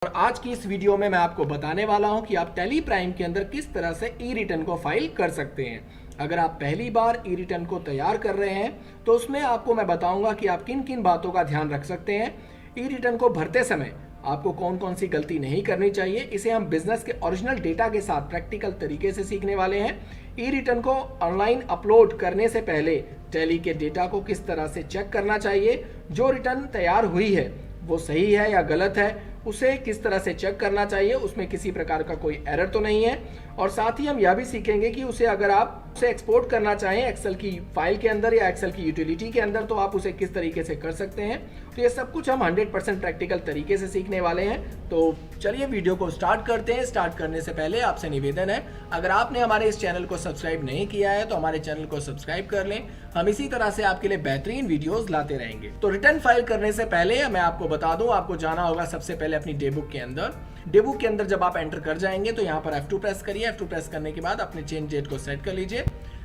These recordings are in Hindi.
और आज की इस वीडियो में मैं आपको बताने वाला हूं कि आप टैली प्राइम के अंदर किस तरह से ई रिटर्न को फाइल कर सकते हैं। अगर आप पहली बार ई रिटर्न को तैयार कर रहे हैं तो उसमें आपको मैं बताऊंगा कि आप किन किन बातों का ध्यान रख सकते हैं। ई रिटर्न को भरते समय आपको कौन कौन सी गलती नहीं करनी चाहिए, इसे हम बिजनेस के ओरिजिनल डेटा के साथ प्रैक्टिकल तरीके से सीखने वाले हैं। ई रिटर्न को ऑनलाइन अपलोड करने से पहले टैली के डेटा को किस तरह से चेक करना चाहिए, जो रिटर्न तैयार हुई है वो सही है या गलत है, उसे किस तरह से चेक करना चाहिए, उसमें किसी प्रकार का कोई एरर तो नहीं है। और साथ ही हम यह भी सीखेंगे कि उसे अगर आप उसे एक्सपोर्ट करना चाहें एक्सेल की फाइल के अंदर या एक्सेल की यूटिलिटी के अंदर तो आप उसे किस तरीके से कर सकते हैं। तो ये सब कुछ हम 100% प्रैक्टिकल तरीके से सीखने वाले हैं। तो चलिए वीडियो को स्टार्ट करते हैं। स्टार्ट करने से पहले आपसे निवेदन है, अगर आपने हमारे इस चैनल को सब्सक्राइब नहीं किया है तो हमारे चैनल को सब्सक्राइब कर लें। हम इसी तरह से आपके लिए बेहतरीन वीडियोस लाते रहेंगे। तो रिटर्न फाइल करने से पहले मैं आपको बता दूं, आपको जाना होगा सबसे पहले अपनी डेबुक के अंदर। डेबुक के अंदर जब आप एंटर कर जाएंगे तो यहाँ पर F2 प्रेस करिए। F2 प्रेस करने के बाद अपने चेंज डेट को सेट कर लीजिए।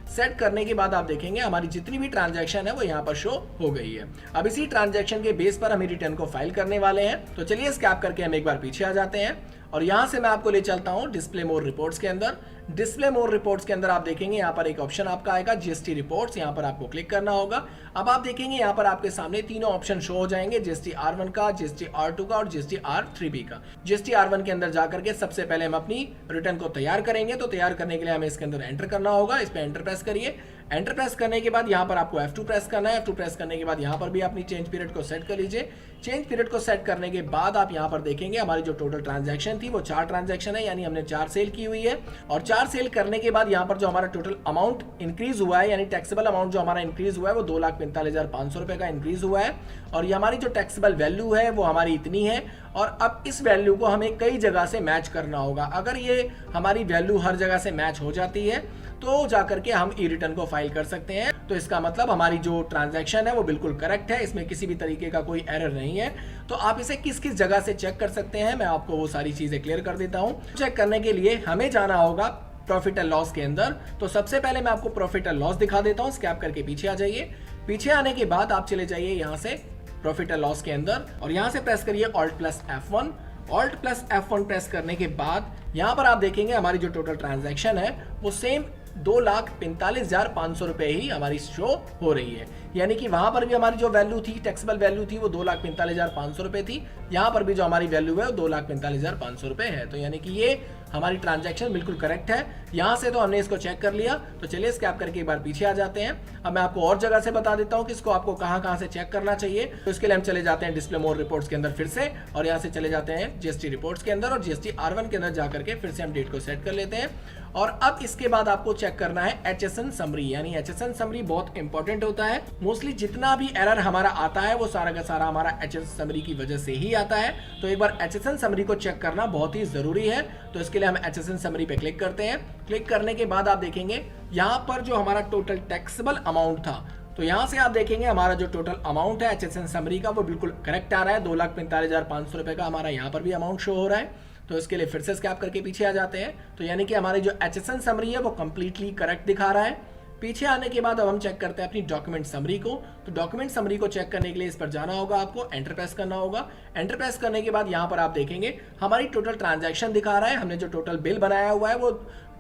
सेट करने के बाद आप देखेंगे हमारी जितनी भी ट्रांजैक्शन है वो यहाँ पर शो हो गई है। अब इसी ट्रांजैक्शन के बेस पर हम रिटर्न को फाइल करने वाले हैं। तो चलिए स्कैप करके हम एक बार पीछे आ जाते हैं और यहाँ से मैं आपको ले चलता हूँ डिस्प्ले मोर रिपोर्ट्स के अंदर। डिस्प्ले मोर रिपोर्ट्स के अंदर आप देखेंगे यहाँ पर एक ऑप्शन आपका आएगा जीएसटी रिपोर्ट्स, यहाँ पर आपको क्लिक करना होगा। अब आप देखेंगे यहाँ पर आपके सामने तीनों ऑप्शन शो हो जाएंगे, जीएसटी R1 का, जीएसटी R2 का और जीएसटी R3B का। जीएसटी R1 के अंदर जाकर के सबसे पहले हम अपनी रिटर्न को तैयार करेंगे। तो तैयार करने के लिए हमें इसके अंदर एंटर करना होगा। इस पर एंटर प्रेस करिए। एंटर प्रेस करने के बाद यहाँ पर आपको F2 प्रेस करना है। F2 प्रेस करने के बाद यहाँ पर भी अपनी चेंज पीरियड को सेट कर लीजिए। चेंज पीरियड को सेट करने के बाद आप यहाँ पर देखेंगे हमारी जो टोटल ट्रांजैक्शन थी वो 4 ट्रांजैक्शन है, यानी हमने 4 सेल की हुई है। और 4 सेल करने के बाद यहाँ पर जो हमारा टोटल अमाउंट इंक्रीज हुआ है, यानी टैक्सेबल अमाउंट जो हमारा इंक्रीज हुआ है वो 2,45,500 रुपए का इंक्रीज हुआ है। और ये हमारी जो टैक्सेबल वैल्यू है वो हमारी इतनी है। और अब इस वैल्यू को हमें कई जगह से मैच करना होगा। अगर ये हमारी वैल्यू हर जगह से मैच हो जाती है तो जाकर के हम ई रिटर्न को फाइल कर सकते हैं। तो इसका मतलब हमारी जो ट्रांजैक्शन है वो बिल्कुल करेक्ट है, इसमें किसी भी तरीके का कोई एरर नहीं है। तो आप इसे किस किस जगह से चेक कर सकते हैं मैं आपको वो सारी चीजें क्लियर कर देता हूँ। चेक करने के लिए हमें जाना होगा प्रॉफिट एंड लॉस के अंदर। तो सबसे पहले मैं आपको प्रॉफिट एंड लॉस दिखा देता हूँ। स्कैप करके पीछे आ जाइए। पीछे आने के बाद आप चले जाइए यहाँ से प्रॉफिट एंड लॉस के अंदर और यहाँ से प्रेस करिए Alt+F1। Alt+F1 प्रेस करने के बाद यहाँ पर आप देखेंगे हमारी जो टोटल ट्रांजैक्शन है वो सेम 2,45,500 रुपए ही हमारी शो हो रही है। यानी कि वहां पर भी हमारी जो वैल्यू थी, टैक्सेबल वैल्यू थी वो 2,45,500 रुपए थी। यहाँ पर भी जो हमारी वैल्यू है वो 2,45,500 रुपए है। तो यानी कि ये हमारी ट्रांजैक्शन बिल्कुल करेक्ट है। यहाँ से तो हमने इसको चेक कर लिया। तो चलिए स्कैप करके एक बार पीछे आ जाते हैं। अब मैं आपको और जगह से बता देता हूँ कि इसको आपको कहाँ से चेक करना चाहिए। तो इसके लिए हम चले जाते हैं डिस्प्ले मोर रिपोर्ट्स के अंदर फिर से, और यहाँ से चले जाते हैं जीएसटी रिपोर्ट्स के अंदर और जीएसटी R1 के अंदर जाकर के फिर से हम डेट को सेट कर लेते हैं। और अब इसके बाद आपको चेक करना है HSN समरी, यानी HSN समरी बहुत इंपॉर्टेंट होता है। मोस्टली जितना भी एरर हमारा आता है वो सारा का सारा हमारा HSN समरी की वजह से ही आता है। तो एक बार HSN समरी को चेक करना बहुत ही जरूरी है। तो इसके लिए हम HSN समरी पे क्लिक करते हैं। क्लिक करने के बाद आप देखेंगे यहाँ पर जो हमारा टोटल टैक्सेबल अमाउंट था, तो यहाँ से आप देखेंगे हमारा जो टोटल अमाउंट है HSN समरी का वो बिल्कुल करेक्ट आ रहा है। 2,45,500 रुपए का हमारा यहाँ पर भी अमाउंट शो हो रहा है। तो इसके लिए फिर से स्कैप करके पीछे आ जाते हैं। तो यानी कि हमारी जो HSN समरी है वो कंप्लीटली करेक्ट दिखा रहा है। पीछे आने के बाद अब हम चेक करते हैं अपनी डॉक्यूमेंट समरी को। तो डॉक्यूमेंट समरी को चेक करने के लिए इस पर जाना होगा, आपको एंटर प्रेस करना होगा। एंटर प्रेस करने के बाद यहाँ पर आप देखेंगे हमारी टोटल ट्रांजैक्शन दिखा रहा है। हमने जो टोटल बिल बनाया हुआ है वो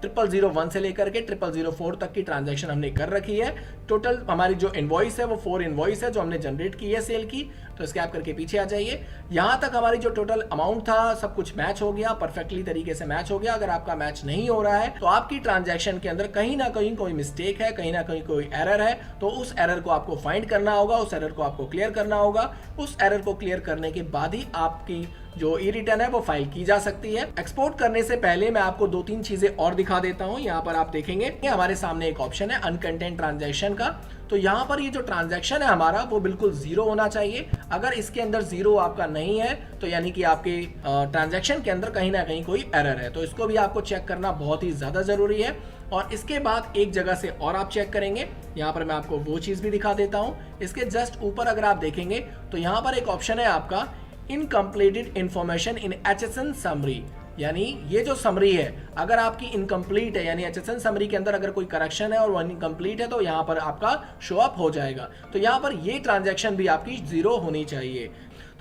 0001 से लेकर के 0004 तक की ट्रांजैक्शन हमने कर रखी है। टोटल हमारी जो इनवॉइस है वो 4 इनवॉइस है जो हमने जनरेट की है सेल की। तो स्कैप करके पीछे आ जाइए। यहाँ तक हमारी जो टोटल अमाउंट था सब कुछ मैच हो गया, परफेक्टली तरीके से मैच हो गया। अगर आपका मैच नहीं हो रहा है तो आपकी ट्रांजैक्शन के अंदर कहीं ना कहीं कोई मिस्टेक है, कहीं ना कहीं कोई एरर है। तो उस एरर को आपको फाइंड करना होगा, उस एरर को आपको क्लियर करना होगा। उस एरर को क्लियर करने के बाद ही आपकी जो ई रिटर्न है वो फाइल की जा सकती है। एक्सपोर्ट करने से पहले मैं आपको 2-3 चीजें और दिखा देता हूं। यहाँ पर आप देखेंगे हमारे सामने एक ऑप्शन है अनकंटेंट ट्रांजैक्शन का। तो यहाँ पर ये जो ट्रांजैक्शन है हमारा वो बिल्कुल 0 होना चाहिए। अगर इसके अंदर 0 आपका नहीं है तो यानी कि आपके ट्रांजैक्शन के अंदर कहीं ना कहीं कोई एरर है। तो इसको भी आपको चेक करना बहुत ही ज्यादा जरूरी है। और इसके बाद एक जगह से और आप चेक करेंगे, यहाँ पर मैं आपको वो चीज भी दिखा देता हूँ। इसके जस्ट ऊपर अगर आप देखेंगे तो यहाँ पर एक ऑप्शन है आपका incompleted information in HSN summary. यानी ये जो समरी है अगर आपकी इनकम्प्लीट है, यानी HSN समरी के अंदर अगर कोई करेक्शन है और वो इनकम्प्लीट है तो यहाँ पर आपका शो अप हो जाएगा। तो यहाँ पर ये ट्रांजैक्शन भी आपकी 0 होनी चाहिए।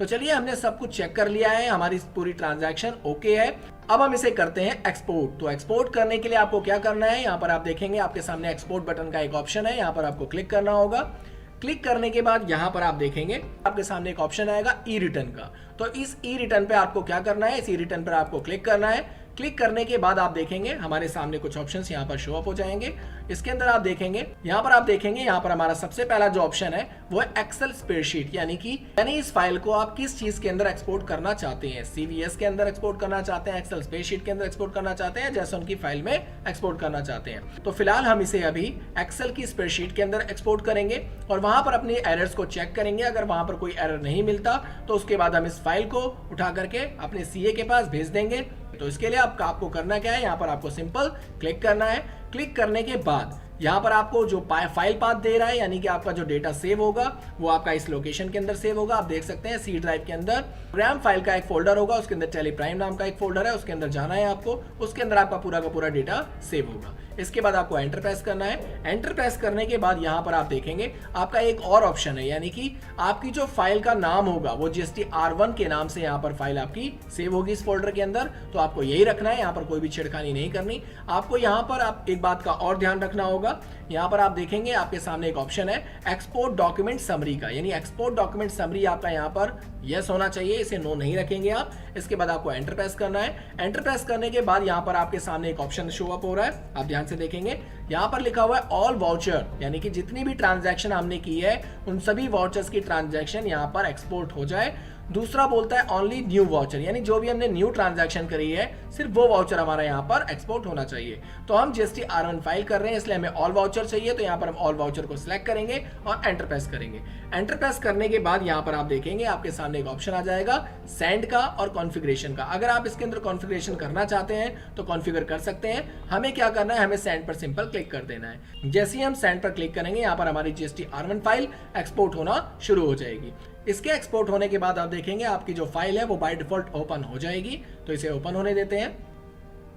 तो चलिए हमने सब कुछ चेक कर लिया है, हमारी पूरी ट्रांजैक्शन ओके है। अब हम इसे करते हैं एक्सपोर्ट। तो एक्सपोर्ट करने के लिए आपको क्या करना है, यहाँ पर आप देखेंगे आपके सामने एक्सपोर्ट बटन का एक ऑप्शन है, यहाँ पर आपको क्लिक करना होगा। क्लिक करने के बाद यहाँ पर आप देखेंगे आपके सामने एक ऑप्शन आएगा ई रिटर्न का। तो इस ई रिटर्न पे आपको क्या करना है, इस ई रिटर्न पर आपको क्लिक करना है। क्लिक करने के बाद आप देखेंगे हमारे सामने कुछ ऑप्शंस यहाँ पर शो अप हो जाएंगे। इसके अंदर आप देखेंगे यहाँ पर हमारा सबसे पहला जो ऑप्शन है वो है एक्सेल स्प्रेडशीट, यानी इस फाइल को आप किस चीज के अंदर एक्सपोर्ट करना चाहते हैं, सीवीएस के अंदर एक्सपोर्ट करना चाहते हैं, एक्सेल स्प्रेडशीट के अंदर एक्सपोर्ट करना चाहते हैं, जैसे उनकी फाइल में एक्सपोर्ट करना चाहते हैं। तो फिलहाल हम इसे अभी एक्सेल की स्प्रेडशीट के अंदर एक्सपोर्ट करेंगे और वहां पर अपने एरर्स को चेक करेंगे। अगर वहां पर कोई एरर नहीं मिलता तो उसके बाद हम इस फाइल को उठा करके अपने सीए के पास भेज देंगे। तो इसके लिए आपको करना क्या है, यहाँ पर आपको सिंपल क्लिक करना है। क्लिक करने के बाद यहाँ पर आपको जो फाइल पाथ दे रहा है, यानी कि आपका जो डेटा सेव होगा वो आपका इस लोकेशन के अंदर सेव होगा। आप देख सकते हैं सी ड्राइव के अंदर प्रोग्राम फाइल का एक फोल्डर होगा, उसके अंदर टेली प्राइम नाम का एक फोल्डर है, उसके अंदर जाना है आपको, उसके अंदर आपका पूरा का पूरा डेटा सेव होगा। इसके बाद आपको एंटर प्रेस करना है। एंटर प्रेस करने के बाद यहाँ पर आप देखेंगे आपका एक और ऑप्शन है, यानी कि आपकी जो फाइल का नाम होगा वो GST R1 के नाम से यहाँ पर फाइल आपकी सेव होगी इस फोल्डर के अंदर। तो आपको यही रखना है, यहाँ पर कोई भी छेड़खानी नहीं करनी। आपको यहाँ पर आप एक बात का और ध्यान रखना होगा, यहाँ पर आप देखेंगे आपके सामने एक ऑप्शन है एक्सपोर्ट डॉक्यूमेंट समरी का, यानी एक्सपोर्ट डॉक्यूमेंट समरी आपका यहाँ पर यस होना चाहिए, इसे नो नहीं रखेंगे आप। इसके बाद आपको एंटर प्रेस करना है। एंटर प्रेस करने के बाद यहाँ पर आपके सामने एक ऑप्शन शो अप हो रहा है, आप ध्यान से देखेंगे यहाँ पर लिखा हुआ है ऑल वाउचर, यानी कि जितनी भी ट्रांजैक्शन हमने की है उन सभी वाउचर्स की ट्रांजैक्शन यहाँ पर एक्सपोर्ट हो जाए। दूसरा बोलता है ओनली न्यू वाउचर, यानी जो भी हमने न्यू ट्रांजैक्शन करी है सिर्फ वो वाउचर हमारा यहाँ पर एक्सपोर्ट होना चाहिए। तो हम GST R1 फाइल कर रहे हैं इसलिए हमें ऑल वाउचर चाहिए, तो यहाँ पर हम ऑल वाउचर को सिलेक्ट करेंगे और एंटर प्रेस करेंगे। एंटर प्रेस करने के बाद यहाँ पर आप देखेंगे आपके सामने एक ऑप्शन आ जाएगा सेंड का और कॉन्फ़िगरेशन का। अगर आप इसके अंदर कॉन्फ़िगरेशन करना चाहते हैं तो कॉन्फ़िगर कर सकते हैं। हमें क्या करना है, हमें सेंड पर सिंपल क्लिक कर देना है। जैसे ही हम सेंड पर क्लिक करेंगे यहाँ पर हमारी GST R1 फाइल एक्सपोर्ट होना शुरू हो जाएगी। इसके एक्सपोर्ट होने के बाद आप देखेंगे आपकी जो फाइल है वो बाय डिफॉल्ट ओपन हो जाएगी। तो इसे ओपन होने देते हैं।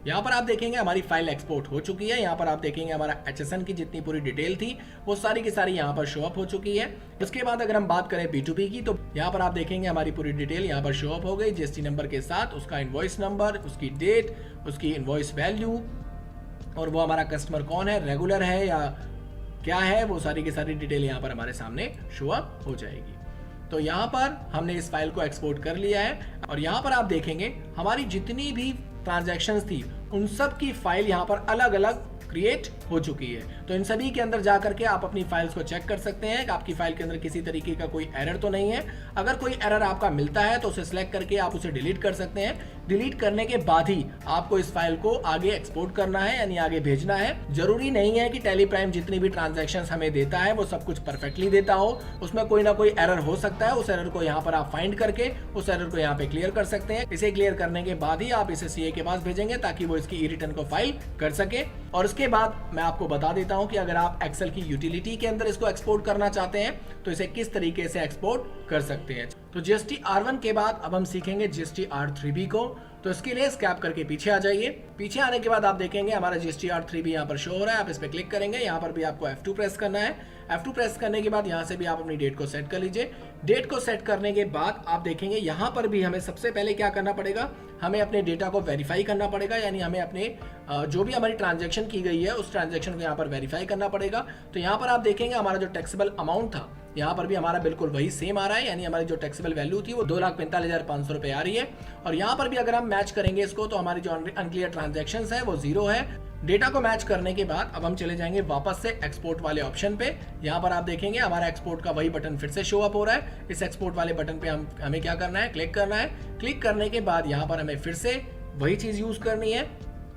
यहाँ पर आप देखेंगे हमारी फाइल एक्सपोर्ट हो चुकी है। यहाँ पर आप देखेंगे हमारा HSN की जितनी पूरी डिटेल थी वो सारी की सारी यहाँ पर शो अप हो चुकी है। उसके बाद अगर हम बात करें B2B की, तो यहाँ पर आप देखेंगे हमारी पूरी डिटेल यहाँ पर शो अप हो गई GST नंबर के साथ, उसका इनवॉइस नंबर, उसकी डेट, उसकी इनवॉइस वैल्यू और वो हमारा कस्टमर कौन है, रेगुलर है या क्या है, वो सारी की सारी डिटेल यहाँ पर हमारे सामने शो अप हो जाएगी। तो यहाँ पर हमने इस फाइल को एक्सपोर्ट कर लिया है और यहाँ पर आप देखेंगे हमारी जितनी भी ट्रांजैक्शंस थी उन सब की फाइल यहाँ पर अलग अलग क्रिएट हो चुकी है। तो इन सभी के अंदर जाकर के आप अपनी फाइल्स को चेक कर सकते हैं कि आपकी फाइल के अंदर किसी तरीके का कोई एरर तो नहीं है। अगर कोई एरर आपका मिलता है तो उसे सिलेक्ट करके आप उसे डिलीट कर सकते हैं। डिलीट करने के बाद ही आपको इस फाइल को आगे एक्सपोर्ट करना है, यानी आगे भेजना है। जरूरी नहीं है कि टेली प्राइम जितनी भी ट्रांजैक्शंस हमें देता है वो सब कुछ परफेक्टली देता हो, उसमें कोई ना कोई एरर हो सकता है। उस एरर को यहाँ पर आप फाइंड करके उस एरर को यहाँ पे क्लियर कर सकते हैं। इसे क्लियर करने के बाद ही आप इसे सीए के पास भेजेंगे ताकि वो इसकी ई रिटर्न को फाइल कर सके। और उसके बाद मैं आपको बता देता हूं कि अगर आप एक्सेल की यूटिलिटी के अंदर इसको एक्सपोर्ट करना चाहते हैं तो इसे किस तरीके से एक्सपोर्ट कर सकते हैं। तो GST R1 के बाद अब हम सीखेंगे GST R3B को। तो इसके लिए स्कैप करके पीछे आ जाइए। पीछे आने के बाद आप देखेंगे हमारा GST R3B यहाँ पर शो हो रहा है। आप इस पर क्लिक करेंगे, यहाँ पर भी आपको F2 प्रेस करना है। F2 प्रेस करने के बाद यहाँ से भी आप अपनी डेट को सेट कर लीजिए। डेट को सेट करने के बाद आप देखेंगे यहाँ पर भी हमें सबसे पहले क्या करना पड़ेगा, हमें अपने डेटा को वेरीफाई करना पड़ेगा, यानी हमें अपने जो भी हमारी ट्रांजैक्शन की गई है उस ट्रांजैक्शन को यहाँ पर वेरीफाई करना पड़ेगा। तो यहाँ पर आप देखेंगे हमारा जो टैक्सेबल अमाउंट था यहाँ पर भी हमारा बिल्कुल वही सेम आ रहा है, यानी हमारी जो टैक्सेबल वैल्यू थी वो 2,45,500 रुपये आ रही है। और यहाँ पर भी अगर हम मैच करेंगे इसको तो हमारी जो अनक्लियर ट्रांजैक्शंस है वो 0 है। डेटा को मैच करने के बाद अब हम चले जाएंगे वापस से एक्सपोर्ट वाले ऑप्शन पे। यहाँ पर आप देखेंगे हमारा एक्सपोर्ट का वही बटन फिर से शो अप हो रहा है। इस एक्सपोर्ट वाले बटन पे हमें क्या करना है, क्लिक करना है। क्लिक करने के बाद यहाँ पर हमें फिर से वही चीज यूज करनी है।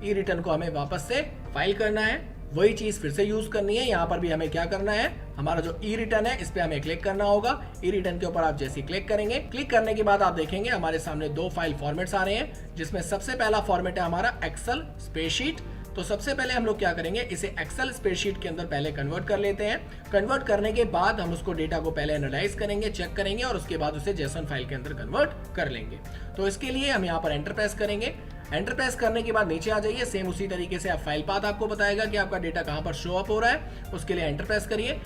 ई रिटर्न को हमें वापस से फाइल करना है, वही चीज फिर से यूज करनी है। यहाँ पर भी हमें क्या करना है, हमारा जो ई रिटर्न है इस पे हमें क्लिक करना होगा। ई रिटर्न के ऊपर आप जैसे क्लिक करेंगे, क्लिक करने के बाद आप देखेंगे हमारे सामने 2 फाइल फॉर्मेट्स आ रहे हैं, जिसमें सबसे पहला फॉर्मेट है हमारा एक्सेल स्प्रेडशीट। तो सबसे पहले हम लोग क्या करेंगे, इसे एक्सेल स्प्रेडशीट के अंदर पहले कन्वर्ट कर लेते हैं। कन्वर्ट करने के बाद हम उसको डेटा को पहले एनालाइज करेंगे, चेक करेंगे और उसके बाद उसे जेसन फाइल के अंदर कन्वर्ट कर लेंगे। तो इसके लिए हम यहाँ पर एंटर प्रेस करेंगे। एंटर प्रेस करने के बाद नीचे आ जाइए। सेम उसी तरीके से आप फाइल पाथ आपको बताएगा कि आपका डेटा कहाँ पर शो अप हो रहा है, उसके लिए एंटर प्रेस करिए।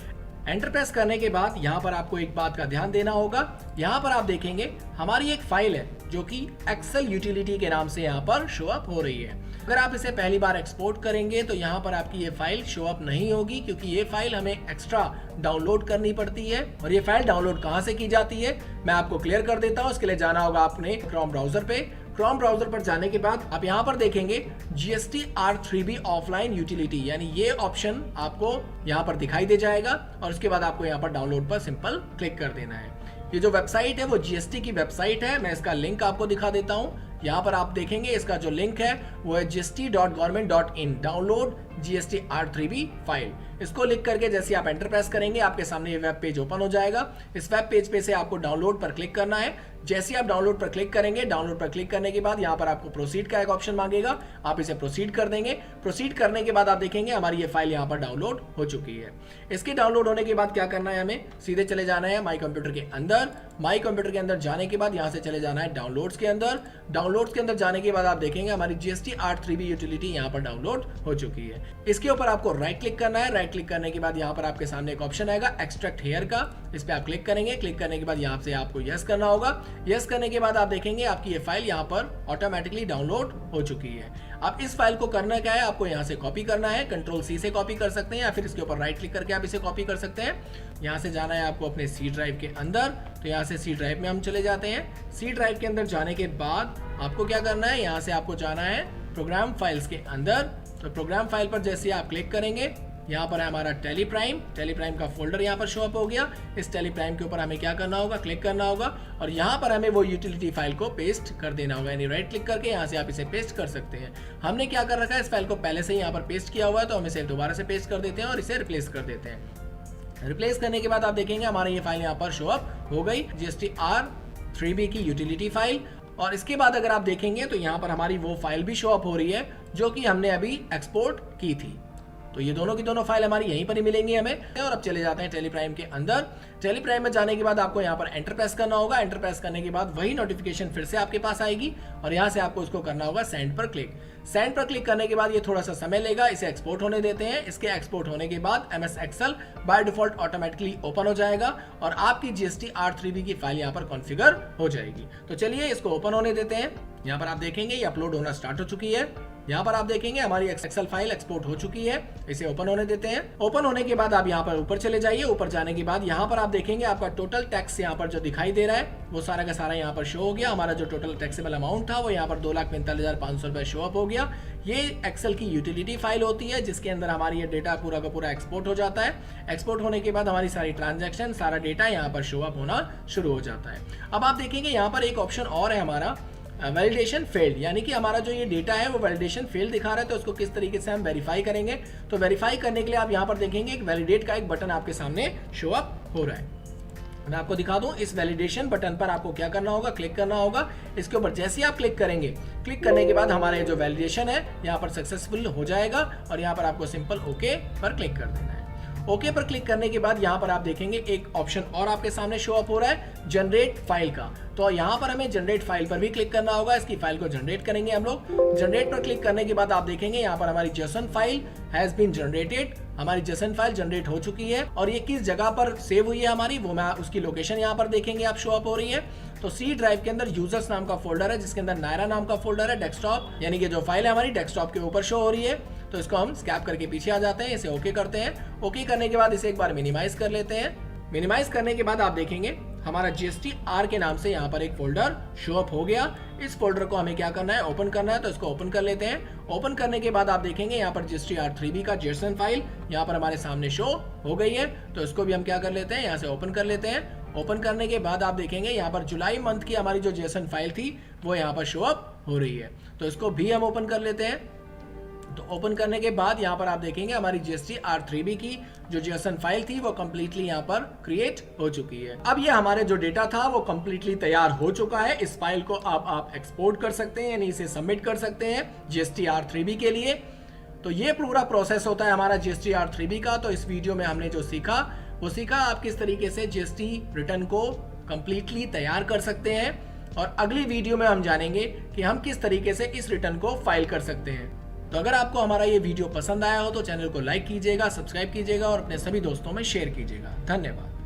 एंटर प्रेस करने के बाद यहाँ पर आपको एक बात का ध्यान देना होगा। यहाँ पर आप देखेंगे हमारी एक फाइल है जो कि एक्सेल यूटिलिटी के नाम से यहाँ पर शो अप हो रही है। अगर आप इसे पहली बार एक्सपोर्ट करेंगे तो यहाँ पर आपकी ये फाइल शो अप नहीं होगी, क्योंकि ये फाइल हमें एक्स्ट्रा डाउनलोड करनी पड़ती है। और ये फाइल डाउनलोड कहाँ से की जाती है मैं आपको क्लियर कर देता हूँ। इसके लिए जाना होगा आपने क्रोम ब्राउजर पे। क्रोम ब्राउजर पर जाने के बाद आप यहाँ पर देखेंगे GST R3B ऑफलाइन यूटिलिटी, यानी ये ऑप्शन आपको यहाँ पर दिखाई दे जाएगा और उसके बाद आपको यहाँ पर डाउनलोड पर सिंपल क्लिक कर देना है। ये जो वेबसाइट है वो GST की वेबसाइट है। मैं इसका लिंक आपको दिखा देता हूँ। यहाँ पर आप देखेंगे इसका जो लिंक है वो है gst.government.in download GST R3B file. इसको लिख करके जैसे आप एंटर प्रेस करेंगे आपके सामने ये वेब पेज ओपन हो जाएगा। इस वेब पेज पे से आपको डाउनलोड पर क्लिक करना है। जैसे आप डाउनलोड पर क्लिक करेंगे, डाउनलोड पर क्लिक करने के बाद यहाँ पर आपको प्रोसीड का एक ऑप्शन मांगेगा, आप इसे प्रोसीड कर देंगे। प्रोसीड करने के बाद आप देखेंगे हमारी ये फाइल यहाँ पर डाउनलोड हो चुकी है। इसके डाउनलोड होने के बाद क्या करना है, हमें सीधे चले जाना है माई कंप्यूटर के अंदर। माई कंप्यूटर के अंदर जाने के बाद यहाँ से चले जाना है डाउनलोड्स के अंदर। डाउनलोड्स के अंदर जाने के बाद आप देखेंगे हमारी GST R3B यूटिलिटी यहाँ पर डाउनलोड हो चुकी है। इसके ऊपर आपको राइट क्लिक करना है। राइट क्लिक करने के बाद यहाँ पर आपके सामने एक ऑप्शन आएगा एक्सट्रैक्ट हेयर का, इस पे आप क्लिक करेंगे। क्लिक करने के बाद यहाँ से आपको यस करना होगा। यस करने के बाद आप देखेंगे आपकी ये फाइल यहाँ पर ऑटोमेटिकली डाउनलोड हो चुकी है। अब इस फाइल को करना क्या है, आपको यहाँ से कॉपी करना है। Ctrl+C से कॉपी कर सकते हैं या फिर इसके ऊपर राइट क्लिक करके आप इसे कॉपी कर सकते हैं। यहाँ से जाना है आपको अपने C ड्राइव के अंदर, तो यहाँ से C ड्राइव में हम चले जाते हैं। C ड्राइव के अंदर जाने के बाद आपको क्या करना है, यहाँ से आपको जाना है प्रोग्राम फाइल्स के अंदर। तो प्रोग्राम फाइल पर जैसे आप क्लिक करेंगे यहाँ पर है हमारा टेलीप्राइम का फोल्डर यहाँ पर शो अप हो गया। इस टेलीप्राइम के ऊपर हमें क्या करना होगा, क्लिक करना होगा और यहाँ पर हमें वो यूटिलिटी फाइल को पेस्ट कर देना होगा। यानी राइट क्लिक करके यहाँ से आप इसे पेस्ट कर सकते हैं। हमने क्या कर रखा है, इस फाइल को पहले से ही यहाँ पर पेस्ट किया हुआ है, तो हम इसे दोबारा से पेस्ट कर देते हैं और इसे रिप्लेस कर देते हैं। रिप्लेस करने के बाद आप देखेंगे हमारी ये फाइल यहाँ पर शो अप हो गई, GST R3B की यूटिलिटी फाइल। और इसके बाद अगर आप देखेंगे तो यहाँ पर हमारी वो फाइल भी शो अप हो रही है जो कि हमने अभी एक्सपोर्ट की थी। तो ये दोनों की दोनों फाइल हमारी यहीं पर ही मिलेंगी हमें। और अब चले जाते हैं टेलीप्राइम के अंदर। टेलीप्राइम में जाने के बाद आपको यहाँ पर एंटर प्रेस करना होगा। एंटर प्रेस करने के बाद वही नोटिफिकेशन फिर से आपके पास आएगी और यहाँ से आपको उसको करना होगा सेंड पर क्लिक। सेंड पर क्लिक करने के बाद ये थोड़ा सा समय लेगा, इसे एक्सपोर्ट होने देते हैं। इसके एक्सपोर्ट होने के बाद MS Excel by default automatically open हो जाएगा और आपकी GST R3B की फाइल यहाँ पर कॉन्फ़िगर हो जाएगी। तो चलिए इसको ओपन होने देते हैं। यहाँ पर आप देखेंगे ये अपलोड होना स्टार्ट हो चुकी है। यहाँ पर आप देखेंगे हमारी एक्सेल फाइल एक्सपोर्ट हो चुकी है। इसे ओपन होने देते हैं। ओपन होने के बाद आप यहाँ पर ऊपर चले जाइए। ऊपर जाने के बाद यहाँ पर आप देखेंगे आपका टोटल टैक्स यहाँ पर जो दिखाई दे रहा है वो सारा का सारा यहाँ पर शो हो गया। हमारा जो टोटल टैक्सेबल अमाउंट था वो यहाँ पर 2,45,500 रुपए शो अप हो गया। ये एक्सेल की यूटिलिटी फाइल होती है जिसके अंदर हमारी ये डेटा पूरा का पूरा एक्सपोर्ट हो जाता है। एक्सपोर्ट होने के बाद हमारी सारी ट्रांजैक्शन, सारा डेटा यहाँ पर शो अप होना शुरू हो जाता है। अब आप देखेंगे यहाँ पर एक ऑप्शन और है हमारा वैलिडेशन फेल्ड, यानी कि हमारा जो ये डेटा है वो वैलिडेशन फेल्ड दिखा रहा है। तो उसको किस तरीके से हम वेरीफाई करेंगे, तो वेरीफाई करने के लिए आप यहाँ पर देखेंगे एक वैलिडेट का एक बटन आपके सामने शो अप हो रहा है। मैं आपको दिखा दूं, इस वैलिडेशन बटन पर आपको क्या करना होगा, क्लिक करना होगा। इसके ऊपर जैसे ही आप क्लिक करेंगे, क्लिक करने के बाद हमारा जो वैलिडेशन है यहाँ पर सक्सेसफुल हो जाएगा और यहाँ पर आपको सिंपल ओके पर क्लिक कर देना है। ओके पर क्लिक करने के बाद यहाँ पर आप देखेंगे एक ऑप्शन और आपके सामने शो अप हो रहा है जनरेट फाइल का। तो यहाँ पर हमें जनरेट फाइल पर भी क्लिक करना होगा। इसकी फाइल को जनरेट करेंगे हम लोग। जनरेट पर क्लिक करने के बाद आप देखेंगे यहाँ पर हमारी JSON file has been generated. हमारी जेसन फाइल जनरेट हो चुकी है और ये किस जगह पर सेव हुई है हमारी, वो मैं उसकी लोकेशन यहाँ पर देखेंगे आप शो अप हो रही है। तो C ड्राइव के अंदर यूजर्स नाम का फोल्डर है जिसके अंदर नायरा नाम का फोल्डर है। डेस्कटॉप यानी कि जो फाइल है हमारी डेस्कटॉप के ऊपर शो हो रही है। तो इसको हम स्कैप करके पीछे आ जाते हैं, इसे ओके करते हैं। ओके करने के बाद इसे एक बार मिनिमाइज कर लेते हैं। मिनिमाइज करने के बाद आप देखेंगे हमारा GST R के नाम से यहाँ पर एक फोल्डर शो अप हो गया। इस फोल्डर को हमें क्या करना है, ओपन करना है। तो इसको ओपन कर लेते हैं। ओपन करने के बाद आप देखेंगे यहाँ पर GST R3B का जेसन फाइल यहाँ पर हमारे सामने शो हो गई है। तो इसको भी हम क्या कर लेते हैं, यहाँ से ओपन कर लेते हैं। ओपन करने के बाद आप देखेंगे यहाँ पर जुलाई मंथ की हमारी जो जेसन फाइल थी वो यहाँ पर शो अप हो रही है। तो इसको भी हम ओपन कर लेते हैं। तो ओपन करने के बाद यहाँ पर आप देखेंगे हमारी GST R3B की जो जेसन फाइल थी वो कम्प्लीटली यहाँ पर क्रिएट हो चुकी है। अब ये हमारे जो डेटा था वो कम्प्लीटली तैयार हो चुका है। इस फाइल को आप एक्सपोर्ट कर सकते हैं, यानी इसे सबमिट कर सकते हैं GST R3B के लिए। तो ये पूरा प्रोसेस होता है हमारा GST R3B का। तो इस वीडियो में हमने जो सीखा वो सीखा आप किस तरीके से GST रिटर्न को कम्प्लीटली तैयार कर सकते हैं। और अगली वीडियो में हम जानेंगे कि हम किस तरीके से इस रिटर्न को फाइल कर सकते हैं। तो अगर आपको हमारा ये वीडियो पसंद आया हो तो चैनल को लाइक कीजिएगा, सब्सक्राइब कीजिएगा और अपने सभी दोस्तों में शेयर कीजिएगा। धन्यवाद।